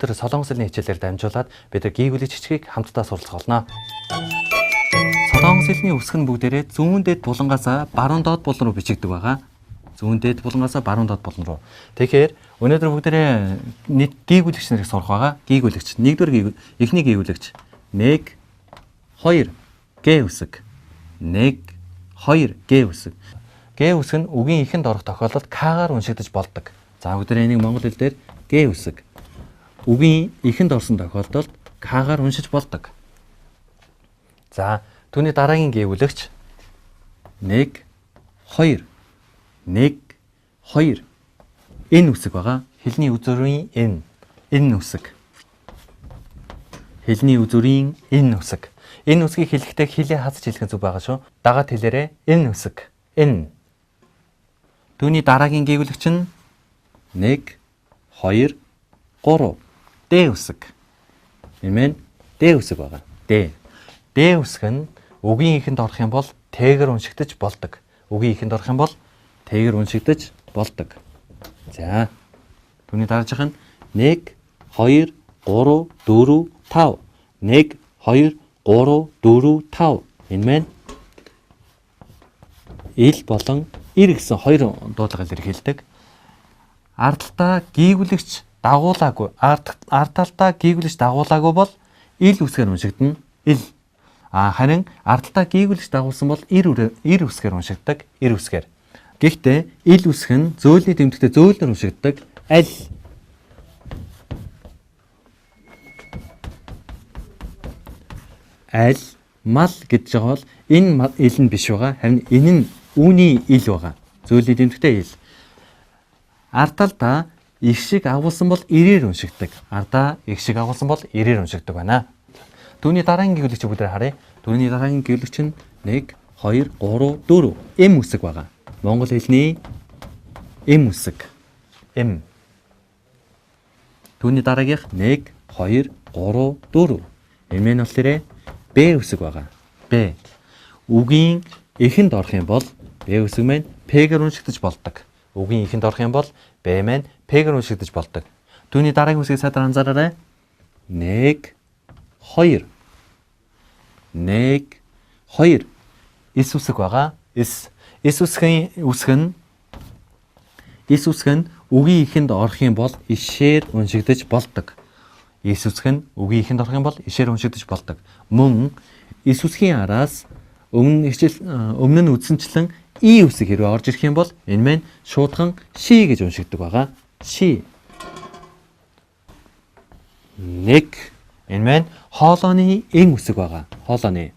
өнөөдөр солонгослын хичээлээр дамжуулаад бид гийгүүлэгч хичгийг хамтдаа суралцах болно. Солонгослын үсэг нь бүгдээрээ зүүн дэд булангаасаа баруун доод булан руу бичигддэг байгаа. Зүүн дэд булангаасаа баруун доод булан руу. Тэгэхээр өнөөдөр бүгдээрээ нийт гийгүүлэгч нарыг сурах байгаа. Гийгүүлэгч. Нэгдүгээр эхний гийгүүлэгч 1 2 г үсэг. 1 2 г үсэг. Г үсэг нь үгийн ихэнд орох тохиолдолд К-гаар уншигдаж болдог. За бүгдээрээ энийг монгол хэл дээр Г үсэг. Үгийн ихэнд орсон тохиолдолд К-гаар уншиж болдог. За түүний дараагийн гийгүүлэгч 1 2 1 2 энэ үсэг байгаа. Хэлний үзүүрийн энэ үсэг. Хэлний үзүүрийн энэ үсэг. Энэ үсгийг хэлэхдээ хилээ хасаж хэлэх зүг байгаа шүү. Дагаад хэлээрээ энэ үсэг. Энэ. Түүний дараагийн гийгүүлэгч нь 1 2 3 Д үсэг. Нэмэн Д үсэг байгаа. Д. Д үсэг нь үгийн ихэнд орох юм бол Т-гэр уншигдаж болдог. Үгийн ихэнд орох юм бол Т-гэр уншигдаж болдог. За. Түүний дараагийнх нь 1 2 3 4 5. 1 2 3 4 5. Энэ маань ил болон ир гэсэн хоёр дуудлагаар илэрхийлдэг. Ардталтаа гийгүүлэгч дагуулаагүй. Ардталтаа гийгүүлэгч дагуулаагүй бол ил үсгээр уншигдана. Ил. Харин ардталтаа гийгүүлэгч дагуулсан бол ир үсгээр уншигддаг. Ир үсгээр. Гэхдээ ил үсэх нь зөөлний тэмдэгтээ зөөлнөр уншигддаг. Аль. Аль мал гэж байгаа бол энэ ил нь биш байгаа. Харин энэ нь үүний ил байгаа. Зөөлний тэмдэгтээ ил. Ардталтаа их шиг агуулсан бол ирээр уншигддаг. Ардаа их шиг агуулсан бол ирээр уншигддаг байна. Түүний дараагийн гийгүүлэгч бүгдээр харъя. Түүний дараагийн гийгүүлэгч нь 1 2 3 4 М үсэг байгаа. Монгол хэлний М үсэг. М. Түүний дараагийнх 1 2 3 4 Мэн болохоор Б үсэг байгаа. Б. Үгийн ихэнд орох юм бол Б үсэг маань П-гэр уншигдаж болдог. Үгийн ихэнд орох юм бол Б маань П-гэр уншигдаж болдог. Түүний дараагийн үсгийг садар анзаараарай. 1 2 1 2 С үсэг байгаа. С үсгийн үсэг нь үгийн ихэнд орох юм бол ишээр уншигдаж болдог. С үсэг нь үгийн ихэнд орох юм бол ишээр уншигдаж болдог. Мөн С үсгийн араас өмнө нь үдсэнчлэн И үсэг хэрвээ орж ирэх юм бол энэ маань шуудхан ши гэж уншигддаг байгаа. Ши. 1 энэ маань хоолойны эн үсэг байгаа. Хоолойны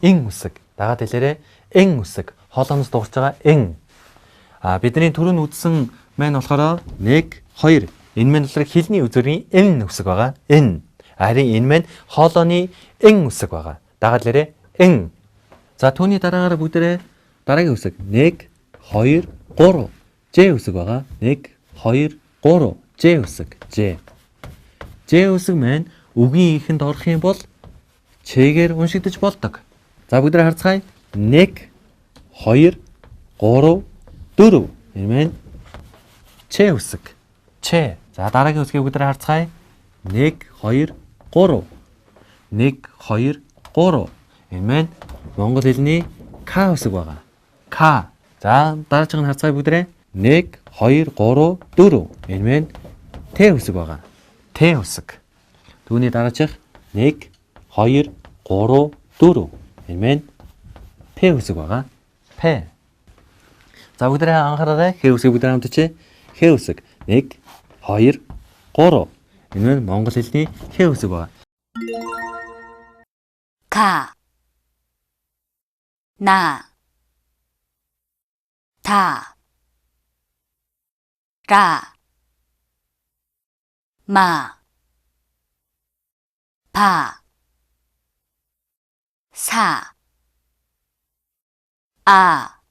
эн үсэг. Дагаад хэлээрээ эн үсэг. Хоолойноос дуусч байгаа эн. Бидний түрүүн үдсэн маань болохоор 1 2 энэ маань болохоор хэлний үзүүрийн эн үсэг байгаа. Эн. Харин энэ маань хоолойны эн үсэг байгаа. Дагаад хэлээрээ эн. За түүний дараагаар бүгдээрээ дараагийн үсэг 1 2 3 Ж үсэг байгаа. 1 2 3 Ж үсэг. Ж. Ж үсэг маань үгийн ихэнд орох юм бол Ч-гээр уншигдаж болдог. За бүгдээрээ харцгаая. 1 2 3 4 энэ маань Ч үсэг. Ч. За дараагийн үсгийг бүгдээрээ харцгаая. 1 2 3 1 2 3 энэ маань монгол хэлний К үсэг байгаа. К. За дараагийн нь харцгаая бүгдээрээ. 1 2 3 4 энэ маань Т үсэг байгаа. Т үсэг. Түүний дараачих 1 2 3 4 энэ маань П үсэг байгаа. П. За бүгдээрээ анхаараарай. Х үсгийг бүгдээрээ хамтдаа. Х үсэг 1 2 3 энэ нь монгол хэлний Х үсэг байгаа. 가, 나, 다, 라, 마, 바, 사, 아,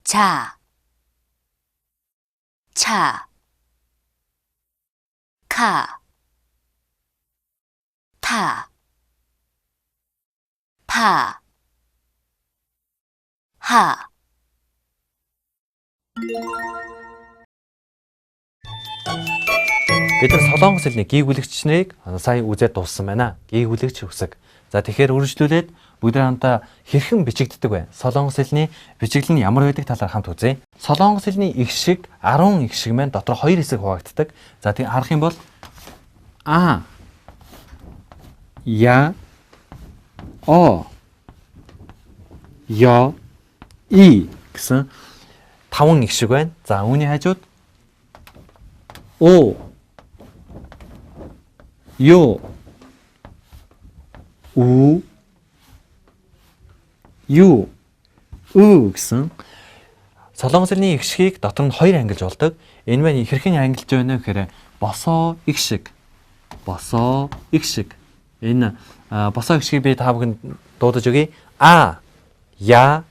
자, 차, 카, 타, 파, 하, Бид нар Солонгос хэлний гийгүүлэгчнийг сая үзээд дууссан байна. Гийгүүлэгч үсэг. За тэгэхээр үргэлжлүүлээд бүгд хамтаа хэрхэн бичигддэг вэ? Солонгос хэлний бичиглэл нь ямар байдаг талаар хамт үзье. Солонгос хэлний их шиг 10 их шиг маань дотор 2 хэсэг хуваагддаг. За тийм харах юм бол А Я О Я И гэсэн 5 их шиг байна. За үүний хажууд О Ё У Ю У гэсэн Солонгос хэлний их шигийг дотор нь 2 ангилж болдог. Энэ маань хэрхэн ангилж байна вэ гэхээр босоо их шиг. Босоо их шиг. Энэ босоо их шигийг би та бүхэнд дуудаж өгье. А Я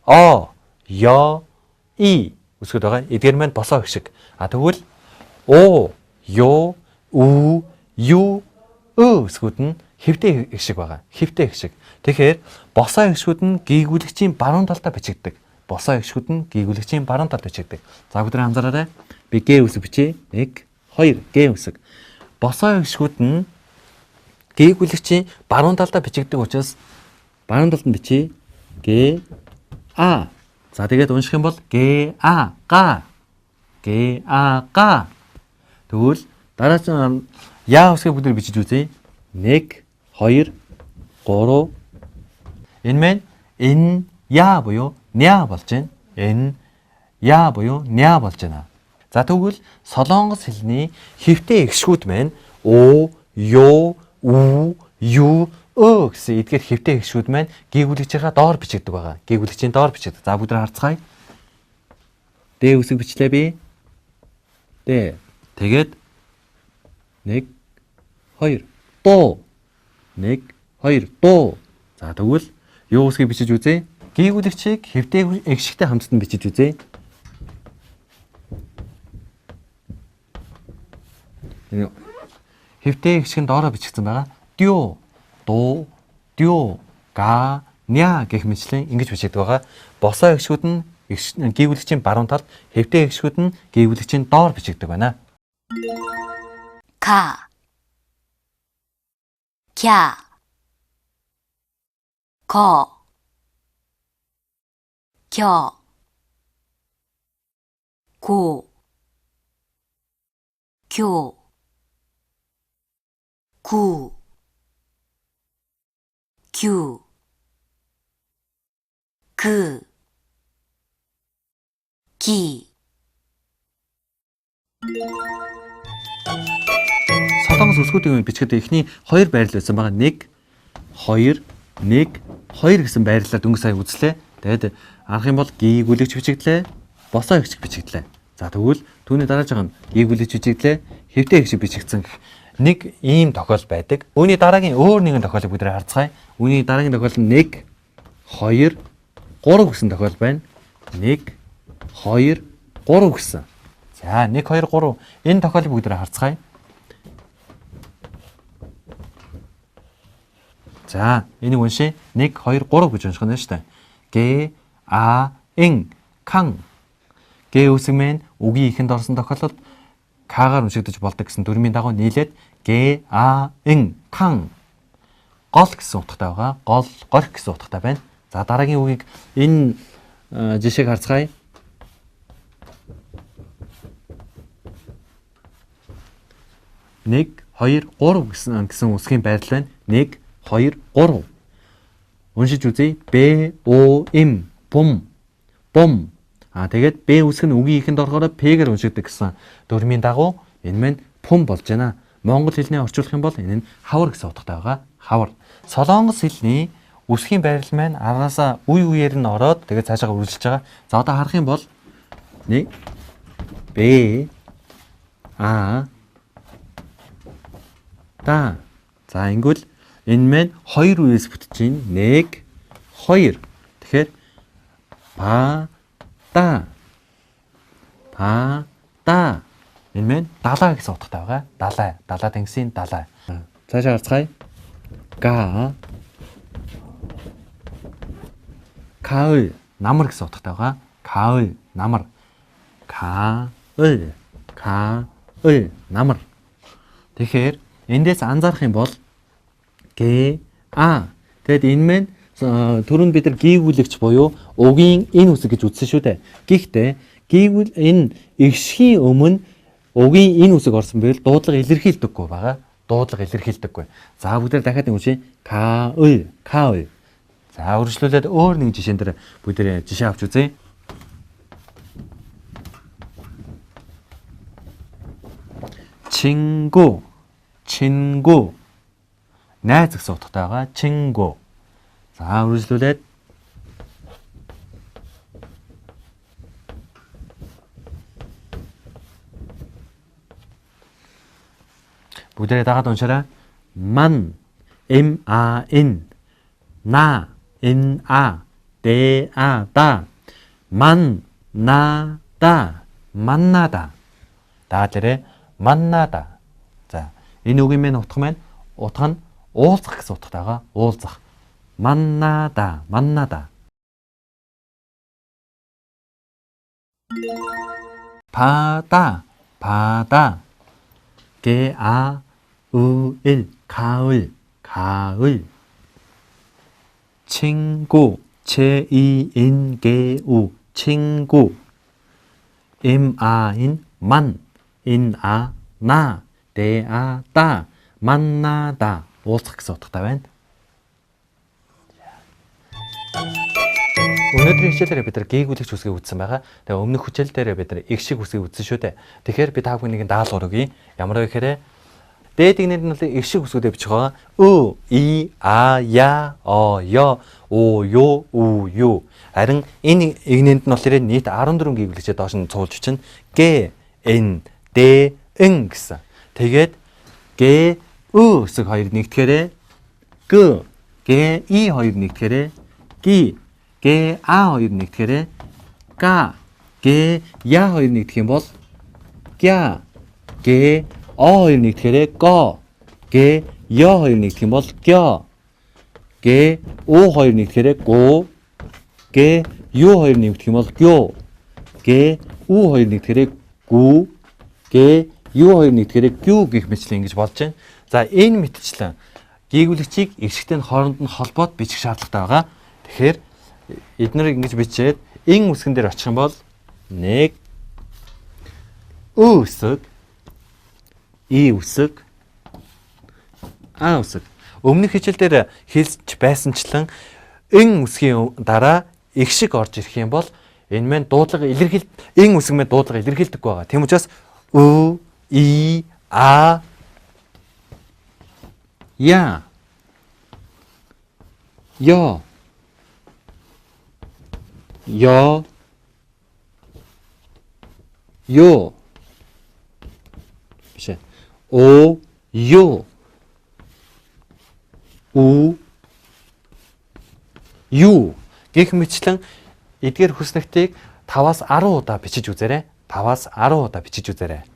О Ё И үсгэд байгаа. Эдгээр маань босоо их шиг. Тэгвэл О Ё У Ю өсгүүд нь хэвтэй их шиг байгаа. Хэвтэй их шиг. Тэгэхээр босоо ихшгүүд нь гийгүүлэгчийн баруун талдаа бичигддэг. Босоо ихшгүүд нь гийгүүлэгчийн баруун талд бичигддэг. За бүгд анзаараарай. Би Г үсэг бичье. 1 2 Г үсэг. Босоо ихшгүүд нь гийгүүлэгчийн баруун талдаа бичигддэг учраас баруун талд нь бичье. Г А. За тэгээд унших юм бол Г А га. Г А га. Тэгвэл дараагийн яа үсгийг бүгд бичиж үзье. 1 2 3 энэ маань эн яа буюу ня болж байна. Эн яа буюу ня болж байна. За тэгвэл Солонгос хэлний хэвтэй ихшгүүд маань О, Ё, У, Ю, Ö гэсэн эдгээр хэвтэй ихшгүүд маань гийгүүлэгчийнхаа доор бичигддэг байгаа. Гийгүүлэгчийн доор бичигддэг. За бүгд харцгаая. Д үсэг бичлээ би. Д. Тэгээд 1 2 дуу 1 2 дуу. За тэгвэл юу үсгийг бичиж үзье. Гийгүүлэгчийг хэвтэй ихшигтэй хамтд нь бичиж үзье. Хэвтэй ихшиг нь доороо бичигдсэн байгаа. Дё, дуу, дё, га, ня гэх мэтлэн ингэж бичигддэг байгаа. Босоо ихшгүүд нь гийгүүлэгчийн баруун талд, хэвтэй ихшгүүд нь гийгүүлэгчийн доор бичигддэг байна. 가, 갸, 거, 겨, 고, 교, 구, 규, 그, 기. Солонгос үсгүүдийн бичгэд эхний 2 байрлал байсан байгаа. 1 2 1 2 гэсэн байрлалаар дөнгөж сая үзлээ. Тэгээд арах юм бол гийгүүлэгч бичигдлээ, босоо ихшиг бичигдлээ. За тэгвэл түүний дарааж байгаа нь гийгүүлэгч бичигдлээ, хэвтэй ихшиг бичигдсэн гэх нэг ийм тохиол байдаг. Үүний дараагийн өөр нэгэн тохиолыг бид харцгаая. Үүний дараагийн тохиол нь 1 2 3 гэсэн тохиол байна. 1 2 3 гэсэн. За 1 2 3 энэ тохиолыг бүгд харцгаая. За энийг уншия. 1 2 3 гэж унших нь шүү дээ. Г А ин кан. Г үсэг мэн үгийн ихэнд орсон тохиолдолд К-гаар уншигдаж болдог гэсэн дүрмийн дагуу нийлээд Г А ин кан. Гол гэсэн утгатай байгаа. Гол горх гэсэн утгатай байна. За дараагийн үгийг энэ жишээг харцгаая. Нэг 2 3 гэсэн үсгийн байрлал байна. 1 2 3. Уншиж үзье. Б О М бум бум. Тэгээд Б үсэг нь үгийн ихэнд орохоор П-гээр уншигддаг гэсэн дүрмийн дагуу энэ маань пум болж байна. Монгол хэлний орчуулах юм бол энэ нь хавар гэсэн утгатай байгаа. Хавар. Солонгос хэлний үсгийн байрлал маань араасаа үе үеэр нь ороод тэгээд цаашаа үргэлжилж байгаа. За одоо харах юм бол 1 Б А та. За ингэвэл энэ маань 2 үеэс бүтэж байна. 1 2. Тэгэхээр ба та. Ба та. Энэ маань далаа гэсэн утгатай байгаа. Далай. Далаа тэнгисийн далай. Цаашаа харцгаая. Га Каөл намар гэсэн утгатай байгаа. Каөл намар. 가을, 가을, намар. Тэгэхээр эндээс анзаарах юм бол гэ, а. Тэгэд энэ мэн түрүүнд бид нар гийгүүлэгч буюу угийн энэ үсэг гэж үзсэн шүү дээ. Гэхдээ гийгүүл энэ игшхийн өмнө угийн энэ үсэг орсон байвал дуудлага илэрхийлдэггүй байгаа. Дуудлага илэрхийлдэггүй. За бүгдээр дахиад уншия. 가을, 가을. За үргэлжлүүлээд өөр нэг жишээн дээр бүгдээ жишээ авч үзье. 친구, 친구. найз гэсэн утгатай байгаа. 친구. За үргэлжлүүлээд бүгдээ дагаад уншаарай. man, man, 나, na, 대하다, 만나다, 만나다. 다들의 만나다. 자, 이 누구면 어떡하면 어떡한 уулзах гэсэн утгатайгаа уулзах. 만나다, 만나다. 바다, 바다. 게아우일, 가을, 가을. 친구, 제이인개우, 친구. 임아인, 만, 인아, 나, 대아다, 만나다. уулзах гэсэн утгатай байна. Өнөөдрийн хичээлээр бид нар гээгүүлэгч үсгийг үзсэн байгаа. Тэгээ өмнөх хичээл дээр бид нар их шиг үсгийг үзсэн шүү дээ. Тэгэхээр би та бүхнийг даалгавар өгье. Ямар вэ гэхээр дээд игнэнд нь их шиг үсгүүдээ бичих байгаа. ы, и, а, я, ё, о, ё, у, ю. Харин энэ игнэнд нь болохоор нийт 14 гээгүүлэгчээ доош нь цуулж чинь гэ, эн, дэ, эн гэсэн. Тэгээд гэ, ы үсэг хоёр нэгтгэхээрээ г, гэ, и хоёр нэгтгэхээрээ ги, гэ, а хоёр нэгтгэхээрээ 가, гэ, я хоёр нэгтгэх юм бол 갸, гэ, хоёр нэгтгэхээрээ 거, гэ, 여 хоёр нэгтгэх юм бол 겨, гэ, о хоёр нэгтгэхээрээ 고, гэ, 유 хоёр нэгтгэх юм бол 교, гэ, у хоёр нэгтгэхээрээ 구, гэ, 유 хоёр нэгтгэхээрээ 규 гэх мэтлэн ингэж болж байна. За энэ мэтчлэн гээгүүлэгчийг игшигтэй хооронд нь холбоод бичих шаардлагатай байгаа. Тэгэхээр эднэр ингэж бичээд эн үсгэн дээр очих юм бол нэг ы үсэг, и үсэг, а үсэг. Өмнөх хичээл дээр хэлж байсанчлан эн үсгийн дараа их шиг орж ирэх юм бол энэ мэн дуудлага илэрхийл эн үсэг мэн дуудлага илэрхийлдэггүй байгаа. Тийм учраас ы, и, а, я, 여, 여, 요, 오, 요, у, 유 гэх мэтлэн эдгээр хүснэгтийг 5-аас 10 удаа бичиж үзээрэй. 5-аас 10 удаа бичиж үзээрэй.